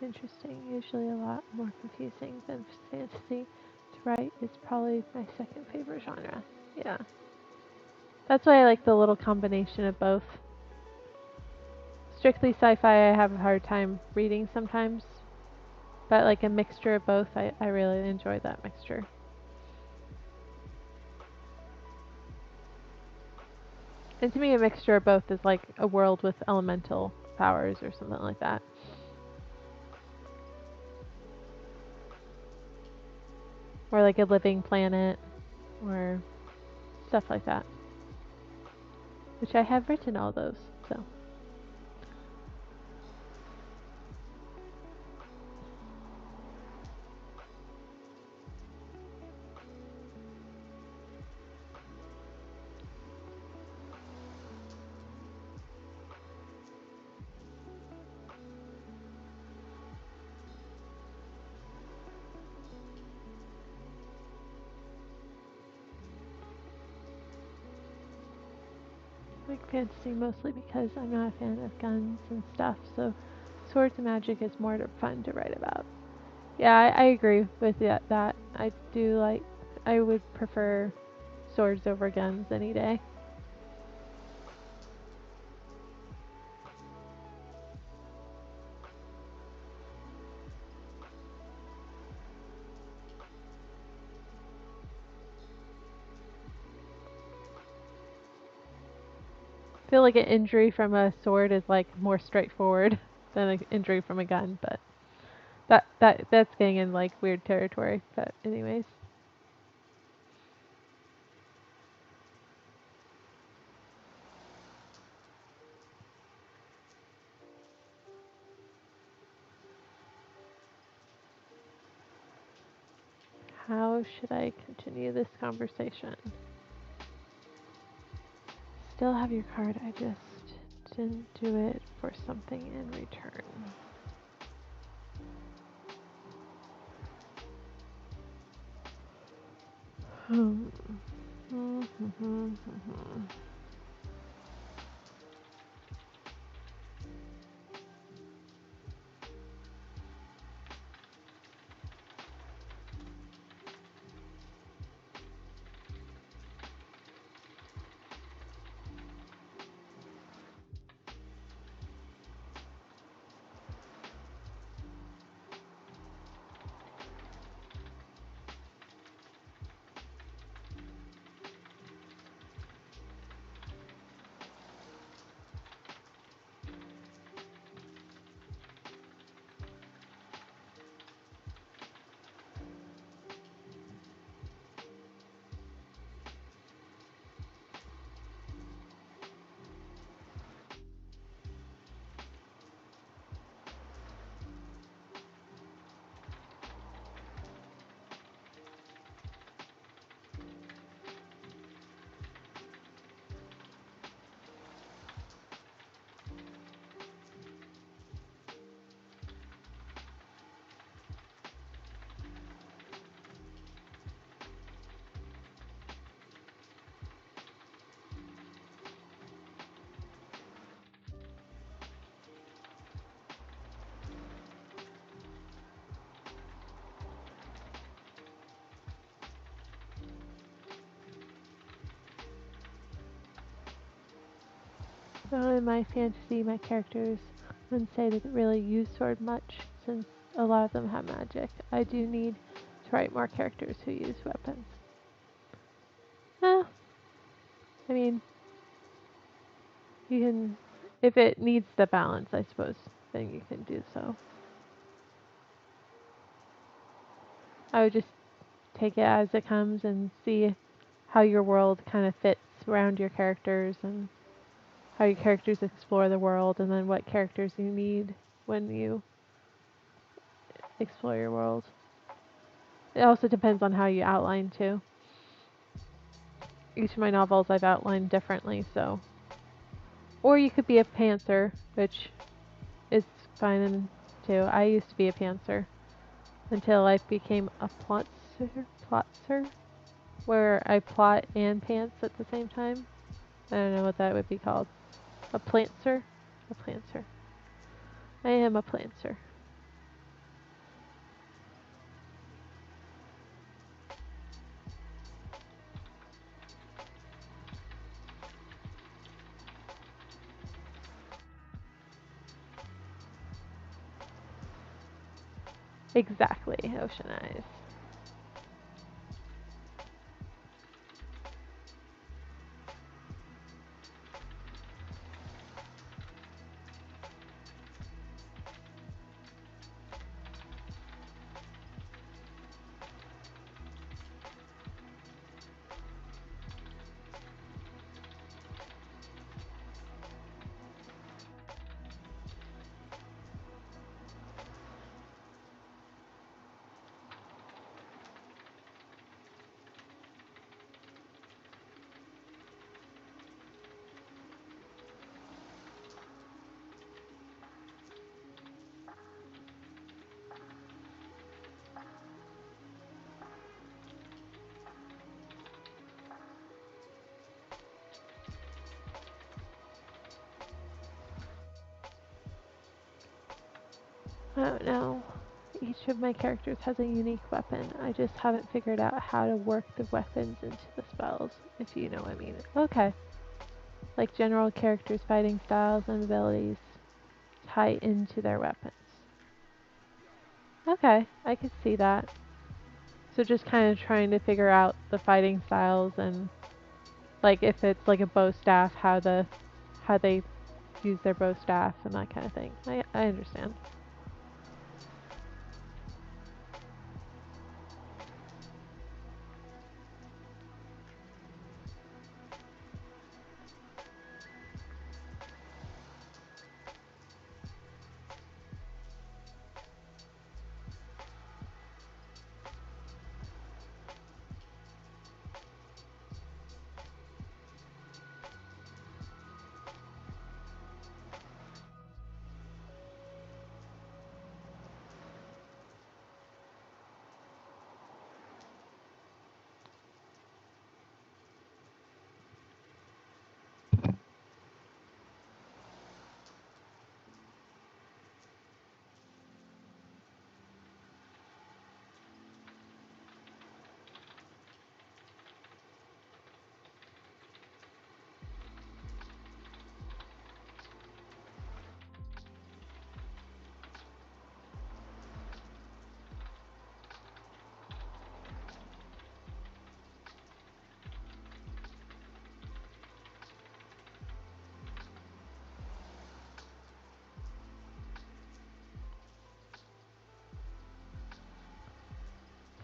interesting, usually a lot more confusing than fantasy. To write is probably my second favorite genre. Yeah. That's why I like the little combination of both. Strictly sci-fi I have a hard time reading sometimes, but like a mixture of both, I really enjoy that mixture. And to me, a mixture of both is like a world with elemental powers or something like that. Or like a living planet, or stuff like that. Which I have written all those, so. I like fantasy mostly because I'm not a fan of guns and stuff, so swords and magic is more fun to write about. Yeah, I agree with that. I do like, I would prefer swords over guns any day. I feel like an injury from a sword is like more straightforward than an injury from a gun, but that's getting in like weird territory. But anyways, how should I continue this conversation? Still have your card, I just didn't do it for something in return. Hmm. So in my fantasy, my characters wouldn't say they really use sword much, since a lot of them have magic. I do need to write more characters who use weapons. Eh, I mean, you can, if it needs the balance, I suppose, then you can do so. I would just take it as it comes and see how your world kind of fits around your characters and how your characters explore the world, and then what characters you need when you explore your world. It also depends on how you outline too. Each of my novels I've outlined differently, so. Or you could be a pantser, which is fine too. I used to be a pantser until I became a plotzer, where I plot and pants at the same time. I don't know what that would be called. A plantser? A plantser. I am a plantser. Exactly, Ocean Eyes. I don't know. Each of my characters has a unique weapon. I just haven't figured out how to work the weapons into the spells, if you know what I mean. Okay. Like general characters' fighting styles and abilities tie into their weapons. Okay, I could see that. So just kind of trying to figure out the fighting styles and like if it's like a bow staff, how they use their bow staff and that kind of thing. I understand.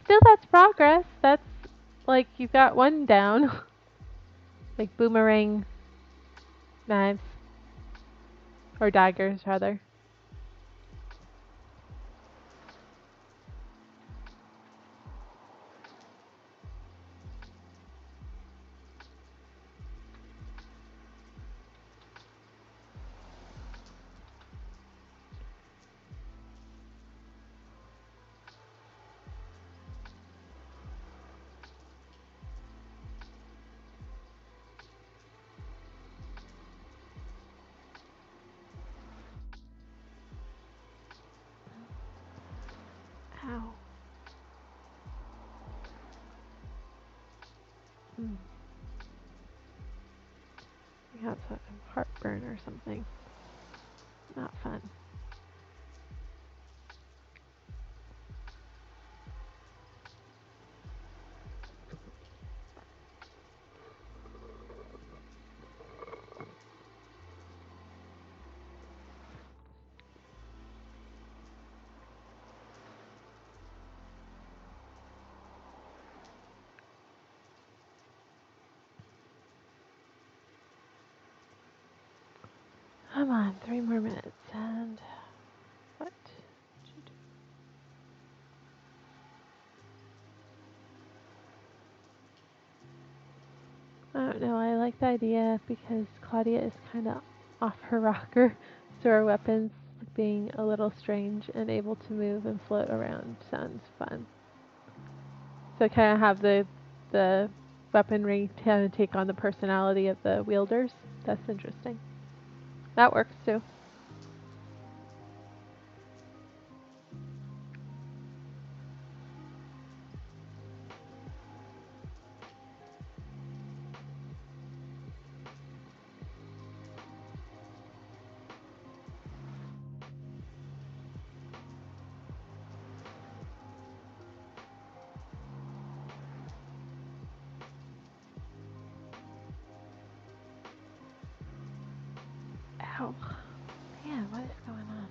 Still, that's progress. That's like you've got one down. Like boomerang knives. Or daggers, rather. Ow. Mm. You got some heartburn or something. Not fun. Come on, 3 more minutes. And what? I don't know. I like the idea because Claudia is kind of off her rocker, so our weapons being a little strange and able to move and float around sounds fun. So kind of have the weaponry kind of take on the personality of the wielders. That's interesting. That works too. Ow. Man, what is going on?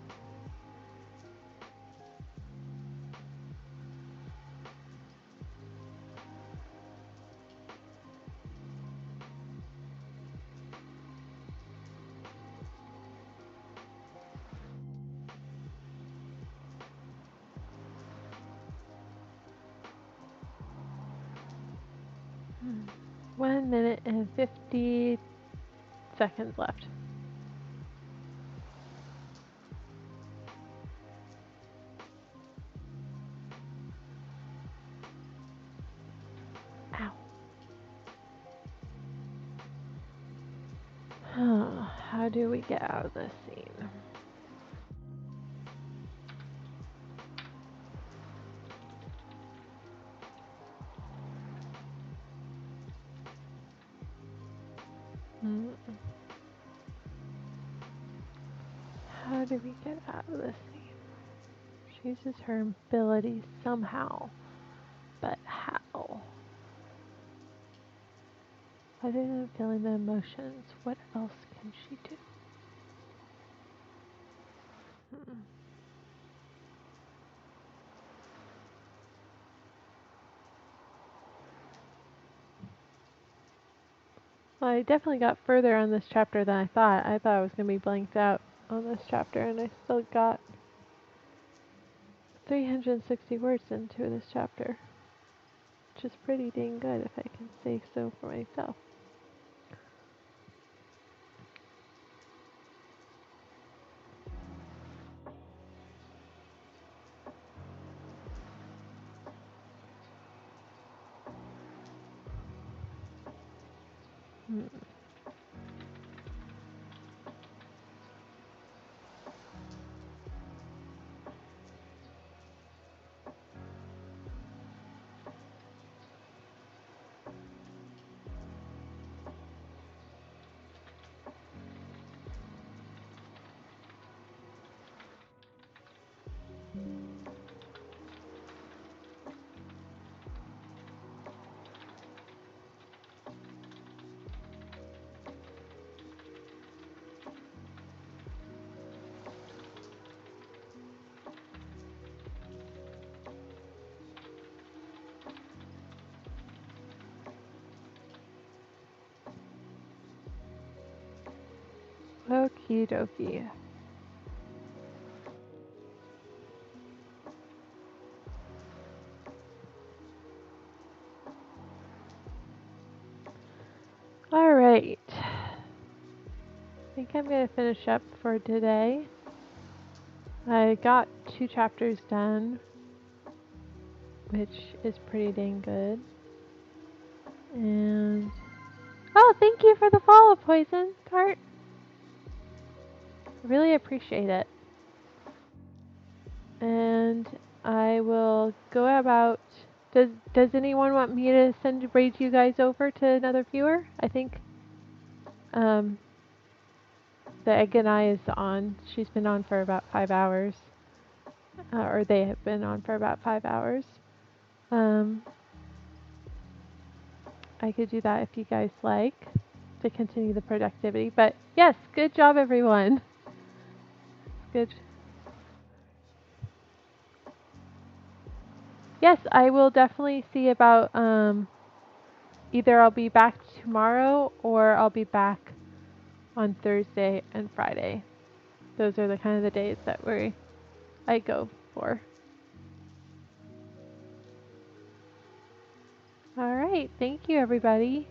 Hmm. 1 minute and 50 seconds left. Ow. How do we get out of this scene? Hmm. How do we get out of this scene? She uses her ability somehow, but how? Other than feeling the emotions, what else can she do? Hmm. Well, I definitely got further on this chapter than I thought. I thought I was going to be blanked out on this chapter, and I still got 360 words into this chapter, which is pretty dang good if I can say so for myself. Hmm. Okie dokie. Alright. I think I'm going to finish up for today. I got 2 chapters done, which is pretty dang good. And oh, thank you for the follow, Poison Tart. Really appreciate it. And I will go about. Does anyone want me to raid you guys over to another viewer? I think um, the Egg and I is on. She's been on for about 5 hours, or they have been on for about 5 hours. I could do that if you guys like to continue the productivity. But yes, good job, everyone. Good. Yes, I will definitely see about either I'll be back tomorrow or I'll be back on Thursday and Friday. Those are the kind of the days that I go for. All right, thank you everybody.